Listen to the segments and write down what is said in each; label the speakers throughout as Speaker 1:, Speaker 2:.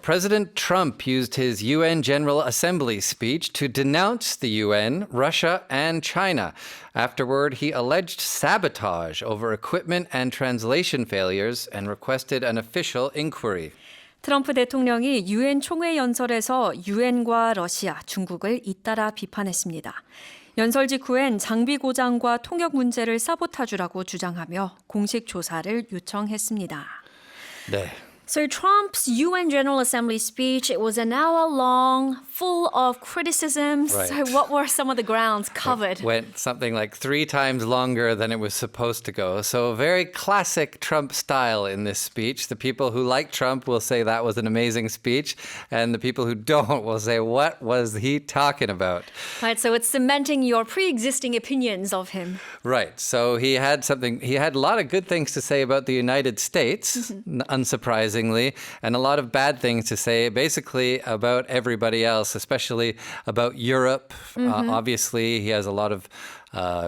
Speaker 1: President Trump used his UN General Assembly speech to denounce the UN, Russia, and China. Afterward, he alleged sabotage over equipment and translation failures and requested an official inquiry.
Speaker 2: 트럼프 대통령이 유엔 총회 연설에서 유엔과 러시아, 중국을 잇따라 비판했습니다. 연설 직후엔 장비 고장과 통역 문제를 사보타주라고 주장하며 공식 조사를 요청했습니다.
Speaker 1: 네.
Speaker 3: So Trump's UN General Assembly speech, it was an hour long, full of criticisms.
Speaker 1: Right.
Speaker 3: So what were some of the grounds covered?
Speaker 1: Went something like 3 times longer than it was supposed to go. So very classic Trump style in this speech. The people who like Trump will say that was an amazing speech, and the people who don't will say, what was he talking about?
Speaker 3: Right, so it's cementing your pre-existing opinions of him.
Speaker 1: Right. So he had a lot of good things to say about the United States, unsurprisingly, and a lot of bad things to say basically about everybody else, especially about Europe. Obviously, he has a lot of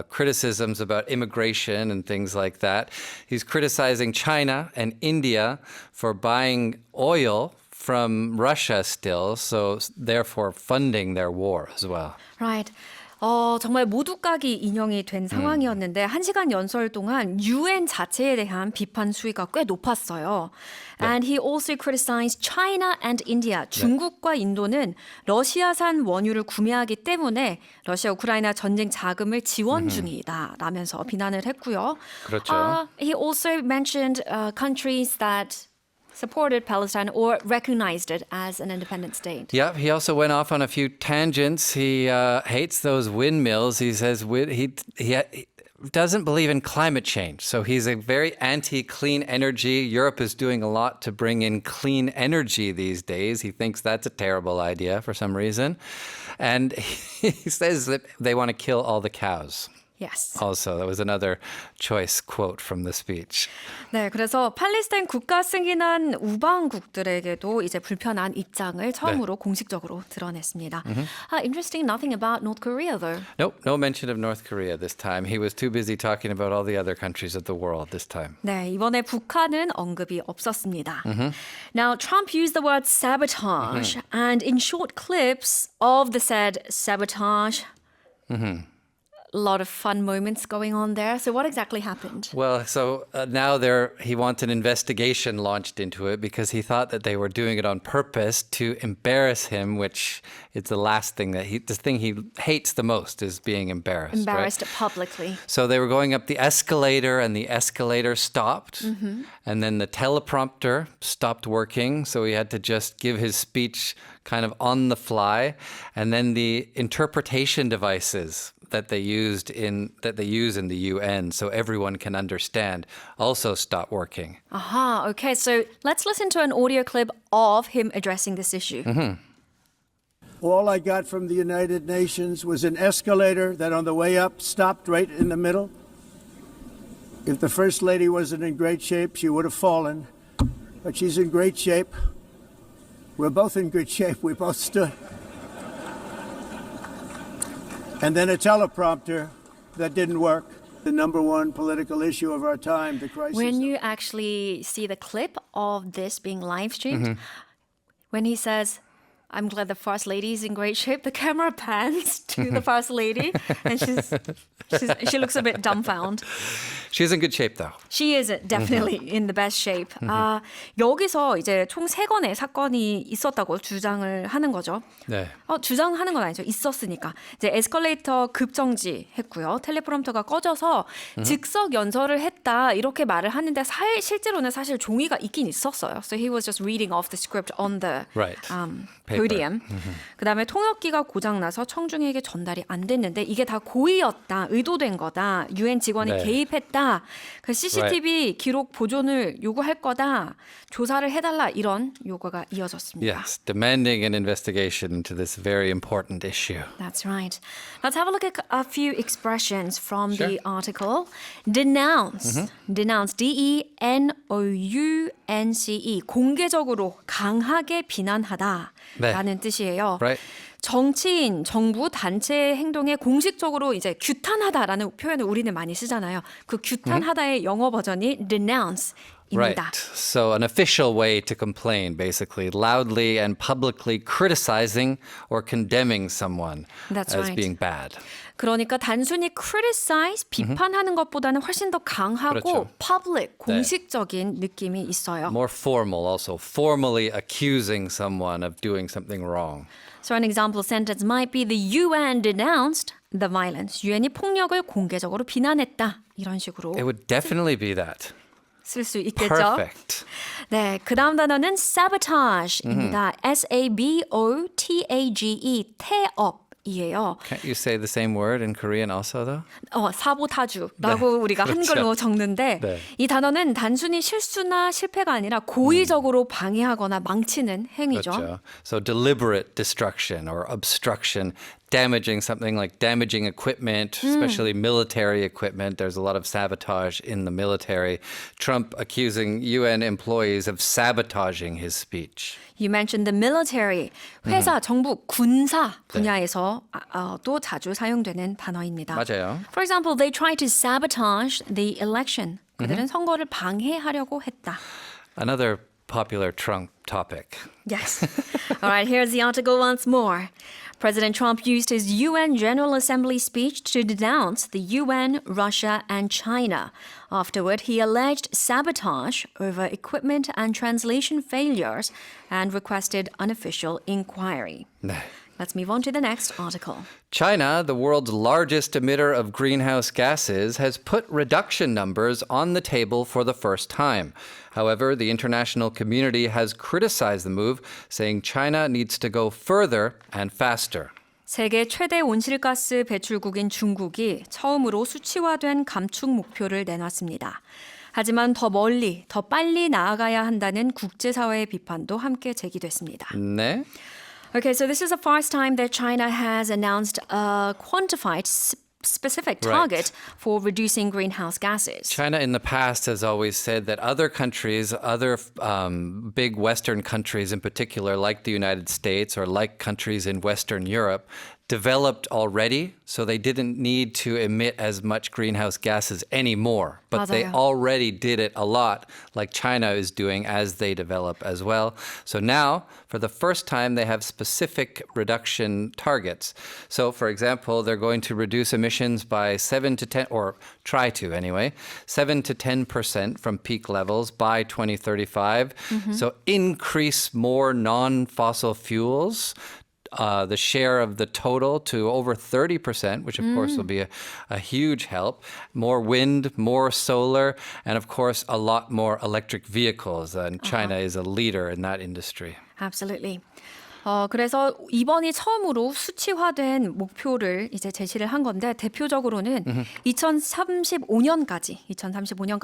Speaker 1: criticisms about immigration and things like that. He's criticizing China and India for buying oil from Russia still, so therefore funding their war as well.
Speaker 2: Right. 정말 모두까기 인용이 된 상황이었는데 1시간 연설 동안 UN 자체에 대한 비판 수위가 꽤 높았어요. And he also criticized China and India. 중국과 인도는 러시아산 원유를 구매하기 때문에 러시아 우크라이나 전쟁 자금을 지원 중이다 라면서 비난을 했고요.
Speaker 1: 그렇죠.
Speaker 3: He also mentioned countries that supported Palestine or recognized it as an independent state.
Speaker 1: Yep, he also went off on a few tangents. He hates those windmills. He says he doesn't believe in climate change. So he's a very anti-clean energy. Europe is doing a lot to bring in clean energy these days. He thinks that's a terrible idea for some reason. And he says that they want to kill all the cows.
Speaker 2: Yes.
Speaker 1: Also, that was another choice quote from the speech.
Speaker 2: 네, 그래서 팔레스타인 국가 승인한 우방국들에게도 이제 불편한 입장을 처음으로 공식적으로 드러냈습니다.
Speaker 3: Interesting, nothing about North Korea though.
Speaker 1: Nope, no mention of North Korea this time. He was too busy talking about all the other countries of the world this time.
Speaker 2: 네, 이번에 북한은 언급이 없었습니다.
Speaker 3: Now, Trump used the word sabotage, and in short clips of the said sabotage,
Speaker 2: A lot of fun moments going on there. So what exactly happened?
Speaker 1: Well, so now he wants an investigation launched into it because he thought that they were doing it on purpose to embarrass him, which is the last thing the thing he hates the most is being embarrassed.
Speaker 3: embarrassed
Speaker 1: right?
Speaker 3: publicly.
Speaker 1: So they were going up the escalator and the escalator stopped and then the teleprompter stopped working. So he had to just give his speech kind of on the fly. And then the interpretation devices that they use in the UN so everyone can understand also stop working.
Speaker 3: Aha, okay. So let's listen to an audio clip of him addressing this issue.
Speaker 4: All I got from the United Nations was an escalator that on the way up stopped right in the middle. If the First Lady wasn't in great shape, she would have fallen. But she's in great shape. We're both in good shape. We both stood. And then a teleprompter that didn't work. The number one political issue of our time, the crisis.
Speaker 3: When you actually see the clip of this being live streamed, when he says, I'm glad the First Lady is in great shape, the camera pans to the First Lady and she looks a bit dumbfounded.
Speaker 1: She's in good shape though.
Speaker 3: She is definitely in the best shape.
Speaker 2: 여기서 이제 총 3건의 사건이 있었다고 주장을 하는 거죠.
Speaker 1: 네.
Speaker 2: 주장하는 건 아니죠. 있었으니까. 이제 에스컬레이터 급정지했고요. 텔레프롬프터가 꺼져서 즉석 연설을 했다 이렇게 말을 하는데 실제로는 사실 종이가 있긴 있었어요. So he was just reading off the script on the
Speaker 1: Right.
Speaker 2: podium. 그다음에 통역기가 고장나서 청중에게 전달이 안 됐는데 이게 다 고의였다. 의도된 거다. UN 직원이
Speaker 1: 네.
Speaker 2: 개입했다. 그 CCTV 기록 보존을 요구할 거다. 조사를 해달라. 이런 요구가 이어졌습니다.
Speaker 1: Yes, demanding an investigation into this very important issue.
Speaker 3: That's right. Let's have a look at a few expressions from
Speaker 1: Sure.
Speaker 3: the article. Denounce. Denounce. D-E-N-O-U-N-C-E.
Speaker 2: 공개적으로 강하게 비난하다라는
Speaker 1: 네.
Speaker 2: 뜻이에요.
Speaker 1: Right.
Speaker 2: 정치인, 정부, 단체의 행동에 공식적으로 이제 규탄하다라는 표현을 우리는 많이 쓰잖아요. 그 규탄하다의 영어 버전이 denounce.
Speaker 1: Right. So an official way to complain, basically, loudly and publicly criticizing or condemning someone
Speaker 2: That's
Speaker 1: as
Speaker 2: right.
Speaker 1: being bad.
Speaker 2: 그러니까 단순히 criticize, 비판하는 것보다는 훨씬 더 강하고
Speaker 1: 그렇죠.
Speaker 2: public, 공식적인 느낌이 있어요.
Speaker 1: More formal also, formally accusing someone of doing something wrong.
Speaker 2: So an example sentence might be the UN denounced the violence. 유엔이 폭력을 공개적으로 비난했다. 이런 식으로
Speaker 1: It would definitely be that.
Speaker 2: 쓸 수 있겠죠.
Speaker 1: Perfect.
Speaker 2: 네, 그 다음 단어는 sabotage입니다. S-A-B-O-T-A-G-E, 태업이에요.
Speaker 1: Can't you say the same word in Korean also, though?
Speaker 2: 사보타주라고 우리가 한글로 적는데
Speaker 1: 네.
Speaker 2: 이 단어는 단순히 실수나 실패가 아니라 고의적으로 방해하거나 망치는 행위죠.
Speaker 1: 그렇죠. So deliberate destruction or obstruction, damaging something like damaging equipment, especially military equipment. There's a lot of sabotage in the military. Trump accusing UN employees of sabotaging his speech.
Speaker 2: You mentioned the military. 회사, 정부, 군사 분야에서 또 자주 사용되는 단어입니다.
Speaker 1: 맞아요.
Speaker 2: For example, they tried to sabotage the election. 그들은 선거를 방해하려고 했다.
Speaker 1: Another popular Trump topic.
Speaker 2: Yes. All right, here's the article once more. President Trump used his UN General Assembly speech to denounce the UN, Russia, and China. Afterward, he alleged sabotage over equipment and translation failures and requested unofficial inquiry.
Speaker 1: 네.
Speaker 2: Let's move on to the next article.
Speaker 1: China, the world's largest emitter of greenhouse gases, has put reduction numbers on the table for the first time. However, the international community has criticized the move, saying China needs to go further and faster.
Speaker 2: 세계 최대 온실가스 배출국인 중국이 처음으로 수치화된 감축 목표를 내놨습니다. 하지만 더 멀리, 더 빨리 나아가야 한다는 국제사회의 비판도 함께 제기됐습니다.
Speaker 1: 네?
Speaker 2: Okay, so this is the first time that China has announced a quantified specific target for reducing greenhouse gases.
Speaker 1: China in the past has always said that other countries, other big Western countries in particular, like the United States or like countries in Western Europe, developed already, so they didn't need to emit as much greenhouse gases anymore. But they
Speaker 2: 맞아요.
Speaker 1: already did it a lot, like China is doing as they develop as well. So now, for the first time, they have specific reduction targets. So, for example, they're going to reduce emissions by 7 to 10, or try to anyway, 7 to 10% from peak levels by 2035. So increase more non-fossil fuels. The share of the total to over 30%, which of course will be a huge help. More wind, more solar, and of course a lot more electric vehicles. And China is a leader in that industry.
Speaker 2: Absolutely. 그래서 이번이 처음으로 수치화된 목표를 이제 제시를 한 건데 대표적으로는 2035년까지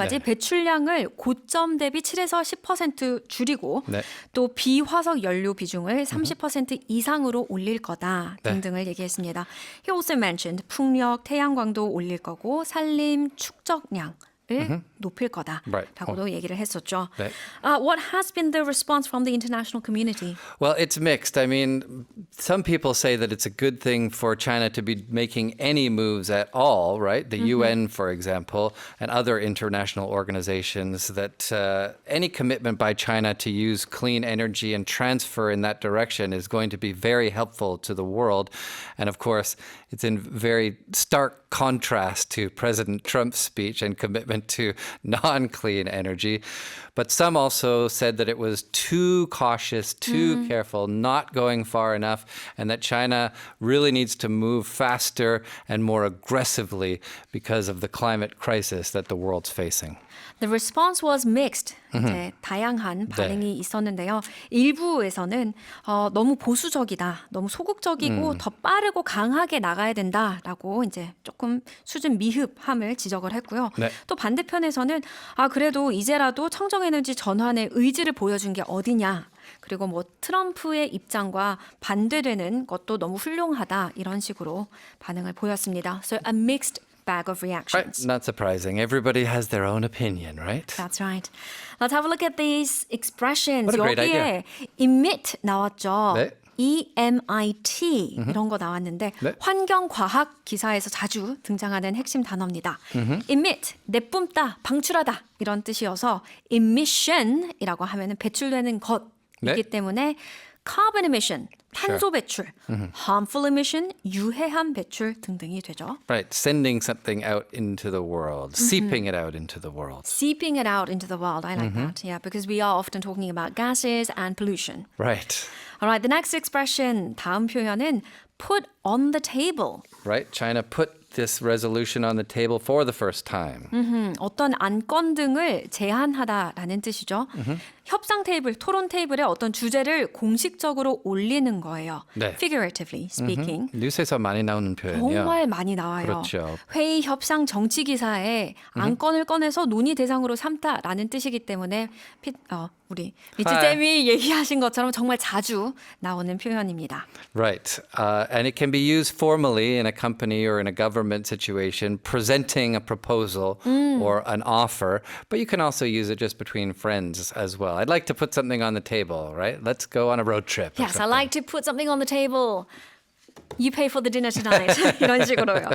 Speaker 1: 네.
Speaker 2: 배출량을 고점 대비 7에서 10% 줄이고
Speaker 1: 네.
Speaker 2: 또 비화석 연료 비중을 30% 이상으로 올릴 거다 등등을 얘기했습니다. He also mentioned 풍력, 태양광도 올릴 거고 산림, 축적량 을 높일 거다라고도 얘기를 했었죠.
Speaker 1: 네.
Speaker 2: What has been the response from the international community?
Speaker 1: Well, it's mixed. I mean, some people say that it's a good thing for China to be making any moves at all, right? The UN, for example, and other international organizations, that any commitment by China to use clean energy and transfer in that direction is going to be very helpful to the world. And of course, it's in very stark contrast to President Trump's speech and commitment to non-clean energy. But some also said that it was too cautious, too careful, not going far enough, and that China really needs to move faster and more aggressively because of the climate crisis that the world's facing.
Speaker 2: The response was mixed. 이제 다양한 반응이 있었는데요. 일부에서는 너무 보수적이다, 너무 소극적이고 더 빠르고 강하게 나가야 된다라고 이제 조금 수준 미흡함을 지적을 했고요.
Speaker 1: 네.
Speaker 2: 또 반대편에서는 그래도 이제라도 청정에너지 전환의 의지를 보여준 게 어디냐. 그리고 뭐 트럼프의 입장과 반대되는 것도 너무 훌륭하다 이런 식으로 반응을 보였습니다. So a mixed bag of
Speaker 1: Right?
Speaker 2: reactions.
Speaker 1: Not surprising. Everybody has their own opinion, right?
Speaker 2: That's right. Let's have a look at these expressions.
Speaker 1: What a great
Speaker 2: 여기에 emit 나왔죠.
Speaker 1: 네.
Speaker 2: EMIT 이런 거 나왔는데
Speaker 1: 네.
Speaker 2: 환경과학 기사에서 자주 등장하는 핵심 단어입니다. emit, 내뿜다, 방출하다 이런 뜻이어서 emission이라고 하면은 배출되는 것이기
Speaker 1: 네.
Speaker 2: 때문에 carbon emission, 탄소 배출, harmful emission, 유해한 배출 등등이 되죠.
Speaker 1: Right, sending something out into the world, seeping it out into the world.
Speaker 2: Seeping it out into the world. I like that. Yeah, because we are often talking about gases and pollution.
Speaker 1: Right,
Speaker 2: All right, the next expression, 다음 표현은 put on the table.
Speaker 1: right. China put this resolution on the table for the first time.
Speaker 2: 어떤 안건 등을 제안하다라는 뜻이죠. 협상 테이블, 토론 테이블에 어떤 주제를 공식적으로 올리는 거예요.
Speaker 1: 네.
Speaker 2: Figuratively speaking.
Speaker 1: 뉴스에서 많이 나오는 표현이요.
Speaker 2: 정말 많이 나와요.
Speaker 1: 그렇죠.
Speaker 2: 회의, 협상, 정치 기사에 안건을 꺼내서 논의 대상으로 삼다라는 뜻이기 때문에 우리 미츠쌤이 얘기하신 것처럼 정말 자주 나오는 표현입니다.
Speaker 1: Right. And it can be used formally in a company or in a government situation, presenting a proposal or an offer, but you can also use it just between friends as well. I'd like to put something on the table, right? Let's go on a road trip. or
Speaker 2: Yes, I
Speaker 1: something.
Speaker 2: like to put something on the table. You pay for the dinner tonight. 이런 식으로요.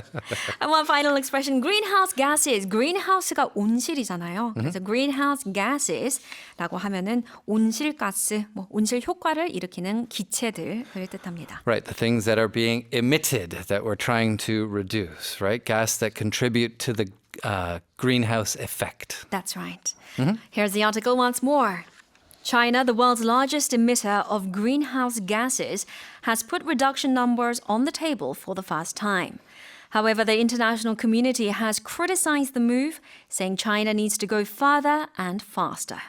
Speaker 2: And one final expression, greenhouse gases. greenhouse가 온실이잖아요. 그래서 greenhouse gases라고 하면은 온실가스, 뭐 온실 효과를 일으키는 기체들을 뜻합니다.
Speaker 1: Right, the things that are being emitted that we're trying to reduce, right? Gas that contribute to the greenhouse effect.
Speaker 2: That's right. Here's the article once more. China, the world's largest emitter of greenhouse gases, has put reduction numbers on the table for the first time. However, the international community has criticized the move, saying China needs to go further and faster.